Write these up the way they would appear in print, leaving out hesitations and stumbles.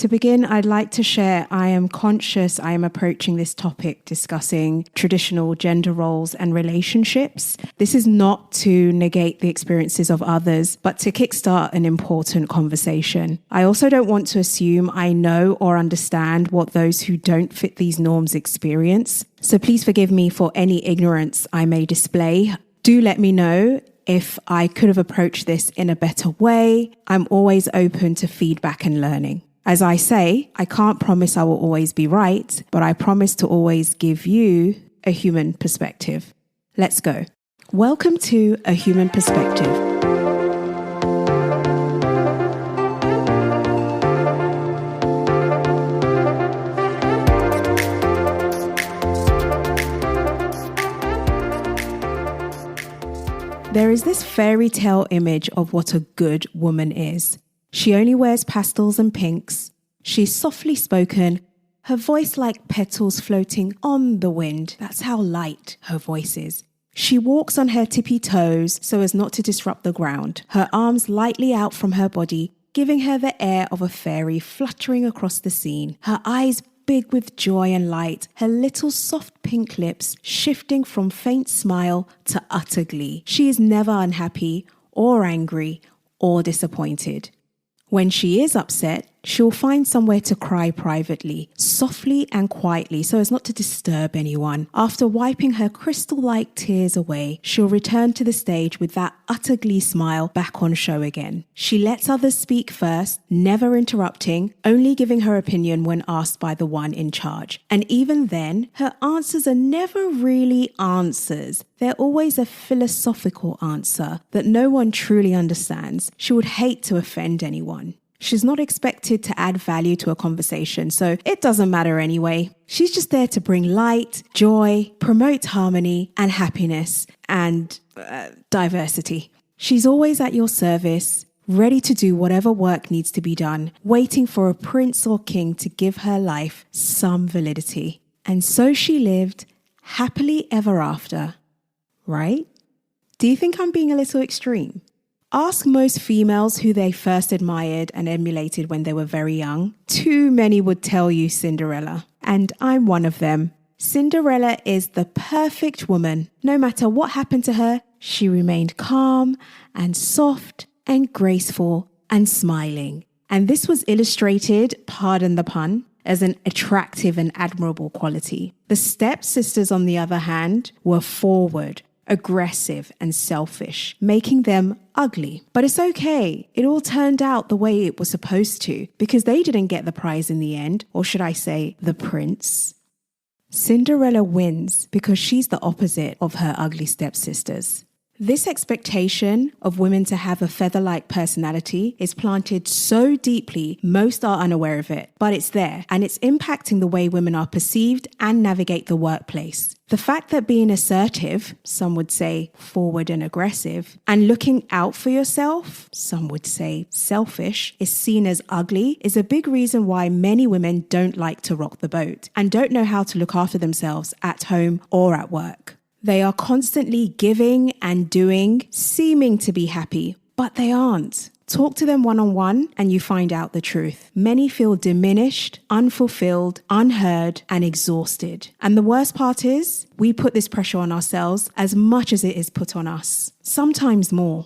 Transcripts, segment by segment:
To begin, I'd like to share I am conscious I am approaching this topic discussing traditional gender roles and relationships. This is not to negate the experiences of others, but to kickstart an important conversation. I also don't want to assume I know or understand what those who don't fit these norms experience. So please forgive me for any ignorance I may display. Do let me know if I could have approached this in a better way. I'm always open to feedback and learning. As I say, I can't promise I will always be right, but I promise to always give you a human perspective. Let's go. Welcome to A Human Perspective. There is this fairy tale image of what a good woman is. She only wears pastels and pinks. She's softly spoken, her voice like petals floating on the wind. That's how light her voice is. She walks on her tippy toes so as not to disrupt the ground, her arms lightly out from her body, giving her the air of a fairy fluttering across the scene. Her eyes big with joy and light, her little soft pink lips shifting from faint smile to utter glee. She is never unhappy or angry or disappointed. When she is upset, she'll find somewhere to cry privately, softly and quietly so as not to disturb anyone. After wiping her crystal-like tears away, she'll return to the stage with that utter glee smile back on show again. She lets others speak first, never interrupting, only giving her opinion when asked by the one in charge. And even then, her answers are never really answers. They're always a philosophical answer that no one truly understands. She would hate to offend anyone. She's not expected to add value to a conversation, so it doesn't matter anyway. She's just there to bring light, joy, promote harmony and happiness and diversity. She's always at your service, ready to do whatever work needs to be done, waiting for a prince or king to give her life some validity. And so she lived happily ever after, right? Do you think I'm being a little extreme? Ask most females who they first admired and emulated when they were very young. Too many would tell you Cinderella, and I'm one of them. Cinderella is the perfect woman. No matter what happened to her, she remained calm and soft and graceful and smiling. And this was illustrated, pardon the pun, as an attractive and admirable quality. The stepsisters, on the other hand, were forward, aggressive and selfish, making them ugly. But it's okay. It all turned out the way it was supposed to because they didn't get the prize in the end, or should I say the prince. Cinderella wins because she's the opposite of her ugly stepsisters. This expectation of women to have a feather-like personality is planted so deeply, most are unaware of it, but it's there, and it's impacting the way women are perceived and navigate the workplace. The fact that being assertive, some would say forward and aggressive, and looking out for yourself, some would say selfish, is seen as ugly is a big reason why many women don't like to rock the boat and don't know how to look after themselves at home or at work. They are constantly giving and doing, seeming to be happy, but they aren't. Talk to them one-on-one and you find out the truth. Many feel diminished, unfulfilled, unheard, and exhausted. And the worst part is, we put this pressure on ourselves as much as it is put on us, sometimes more.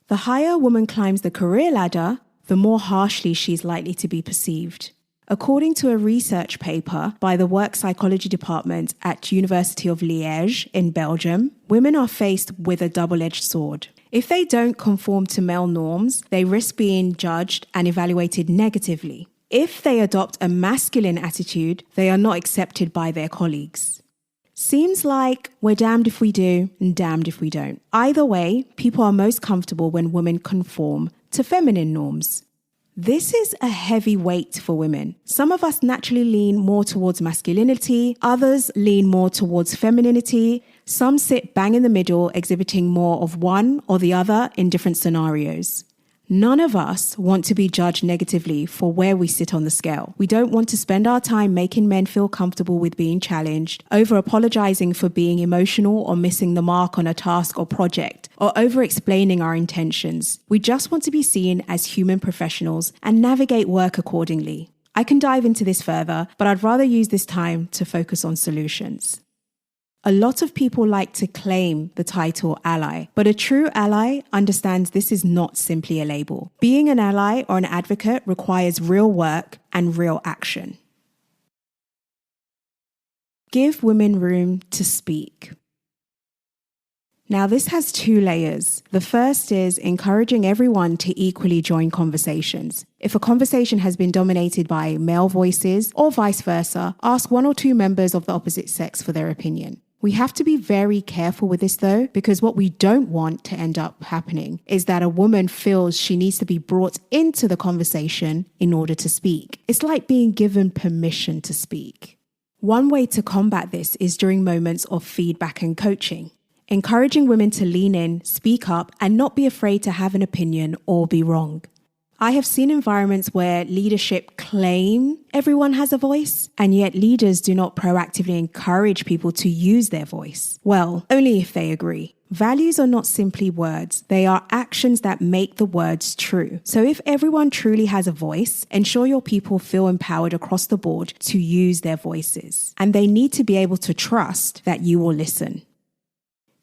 The higher a woman climbs the career ladder, the more harshly she's likely to be perceived. According to a research paper by the Work Psychology Department at University of Liège in Belgium, women are faced with a double-edged sword. If they don't conform to male norms, they risk being judged and evaluated negatively. If they adopt a masculine attitude, they are not accepted by their colleagues. Seems like we're damned if we do and damned if we don't. Either way, people are most comfortable when women conform to feminine norms. This is a heavy weight for women. Some of us naturally lean more towards masculinity, others lean more towards femininity, some sit bang in the middle, exhibiting more of one or the other in different scenarios. None of us want to be judged negatively for where we sit on the scale. We don't want to spend our time making men feel comfortable with being challenged, over apologizing for being emotional or missing the mark on a task or project, or over explaining our intentions. We just want to be seen as human professionals and navigate work accordingly. I can dive into this further, but I'd rather use this time to focus on solutions. A lot of people like to claim the title ally, but a true ally understands this is not simply a label. Being an ally or an advocate requires real work and real action. Give women room to speak. Now, this has two layers. The first is encouraging everyone to equally join conversations. If a conversation has been dominated by male voices or vice versa, ask one or two members of the opposite sex for their opinion. We have to be very careful with this though, because what we don't want to end up happening is that a woman feels she needs to be brought into the conversation in order to speak. It's like being given permission to speak. One way to combat this is during moments of feedback and coaching. Encouraging women to lean in, speak up, and not be afraid to have an opinion or be wrong. I have seen environments where leadership claim everyone has a voice, and yet leaders do not proactively encourage people to use their voice. Well, only if they agree. Values are not simply words. They are actions that make the words true. So if everyone truly has a voice, ensure your people feel empowered across the board to use their voices. And they need to be able to trust that you will listen.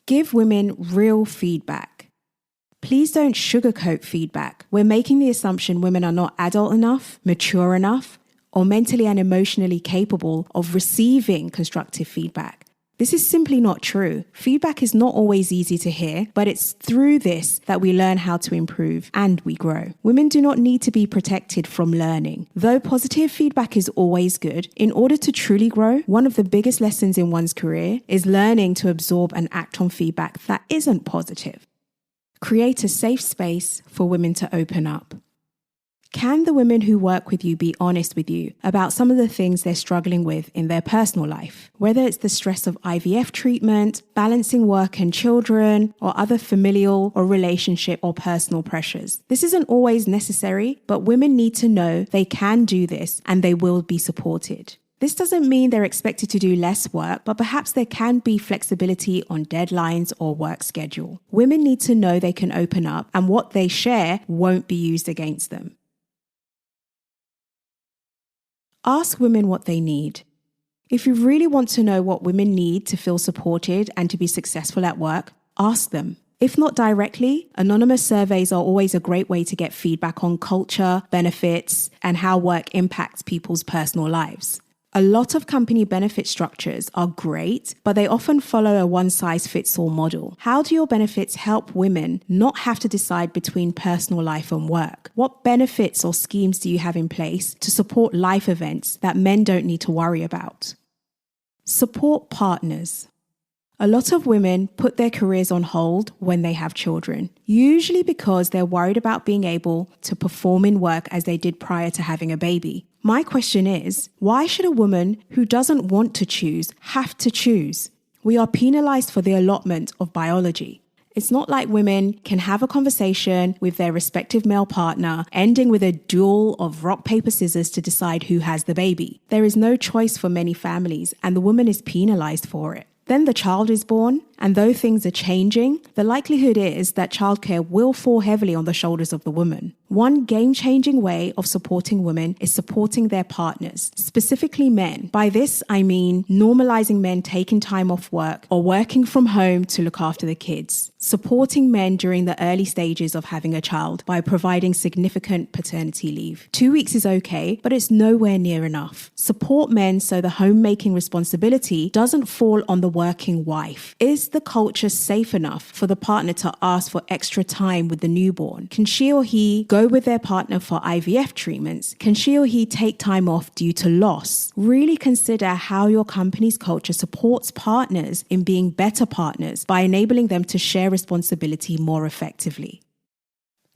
Give women real feedback. Please don't sugarcoat feedback. We're making the assumption women are not adult enough, mature enough, or mentally and emotionally capable of receiving constructive feedback. This is simply not true. Feedback is not always easy to hear, but it's through this that we learn how to improve and we grow. Women do not need to be protected from learning. Though positive feedback is always good, in order to truly grow, one of the biggest lessons in one's career is learning to absorb and act on feedback that isn't positive. Create a safe space for women to open up. Can the women who work with you be honest with you about some of the things they're struggling with in their personal life? Whether it's the stress of IVF treatment, balancing work and children, or other familial or relationship or personal pressures. This isn't always necessary, but women need to know they can do this and they will be supported. This doesn't mean they're expected to do less work, but perhaps there can be flexibility on deadlines or work schedule. Women need to know they can open up and what they share won't be used against them. Ask women what they need. If you really want to know what women need to feel supported and to be successful at work, ask them. If not directly, anonymous surveys are always a great way to get feedback on culture, benefits, and how work impacts people's personal lives. A lot of company benefit structures are great, but they often follow a one-size-fits-all model. How do your benefits help women not have to decide between personal life and work? What benefits or schemes do you have in place to support life events that men don't need to worry about? Support partners. A lot of women put their careers on hold when they have children, usually because they're worried about being able to perform in work as they did prior to having a baby. My question is, why should a woman who doesn't want to choose have to choose? We are penalized for the allotment of biology. It's not like women can have a conversation with their respective male partner, ending with a duel of rock, paper, scissors to decide who has the baby. There is no choice for many families, and the woman is penalized for it. Then the child is born, and though things are changing, the likelihood is that childcare will fall heavily on the shoulders of the woman. One game-changing way of supporting women is supporting their partners, specifically men. By this, I mean normalizing men taking time off work or working from home to look after the kids. Supporting men during the early stages of having a child by providing significant paternity leave. 2 weeks is okay, but it's nowhere near enough. Support men so the homemaking responsibility doesn't fall on the working wife. Is the culture safe enough for the partner to ask for extra time with the newborn? Can she or he go with their partner for IVF treatments? Can she or he take time off due to loss? Really consider how your company's culture supports partners in being better partners by enabling them to share responsibility more effectively.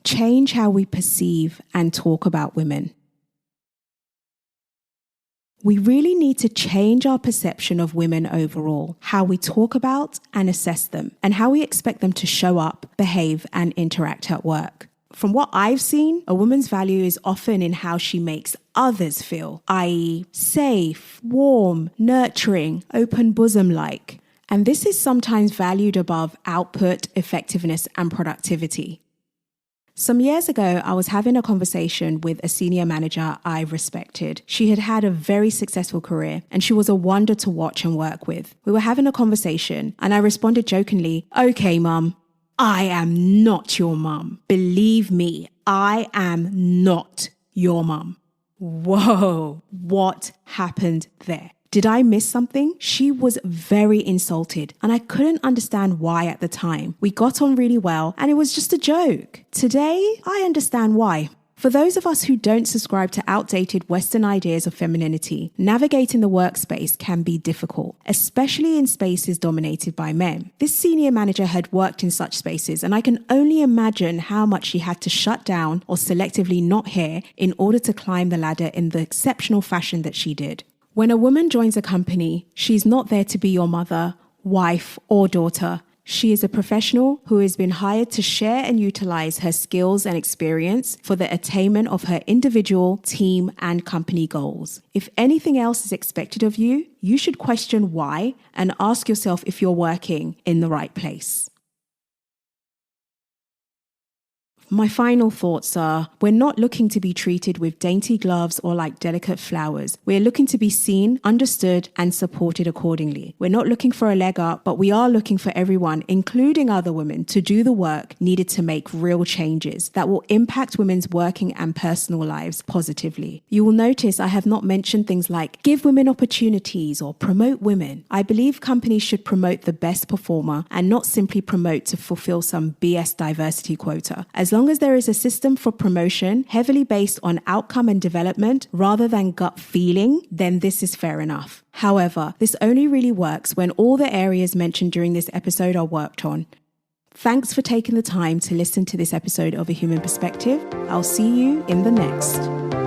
Change how we perceive and talk about women. We really need to change our perception of women overall, how we talk about and assess them, and how we expect them to show up, behave, and interact at work. From what I've seen, a woman's value is often in how she makes others feel, i.e., safe, warm, nurturing, open bosom-like. And this is sometimes valued above output, effectiveness, and productivity. Some years ago, I was having a conversation with a senior manager I respected. She had had a very successful career, and she was a wonder to watch and work with. We were having a conversation, and I responded jokingly, "Okay, mum, I am not your mum. Believe me, I am not your mum." Whoa, what happened there? Did I miss something? She was very insulted, and I couldn't understand why at the time. We got on really well, and it was just a joke. Today, I understand why. For those of us who don't subscribe to outdated Western ideas of femininity, navigating the workspace can be difficult, especially in spaces dominated by men. This senior manager had worked in such spaces, and I can only imagine how much she had to shut down or selectively not hear in order to climb the ladder in the exceptional fashion that she did. When a woman joins a company, she's not there to be your mother, wife, or daughter. She is a professional who has been hired to share and utilize her skills and experience for the attainment of her individual, team, and company goals. If anything else is expected of you, you should question why and ask yourself if you're working in the right place. My final thoughts are, we're not looking to be treated with dainty gloves or like delicate flowers. We're looking to be seen, understood, and supported accordingly. We're not looking for a leg up, but we are looking for everyone, including other women, to do the work needed to make real changes that will impact women's working and personal lives positively. You will notice I have not mentioned things like give women opportunities or promote women. I believe companies should promote the best performer and not simply promote to fulfill some BS diversity quota. As long as there is a system for promotion heavily based on outcome and development rather than gut feeling, then this is fair enough. However, this only really works when all the areas mentioned during this episode are worked on. Thanks for taking the time to listen to this episode of A Human Perspective. I'll see you in the next.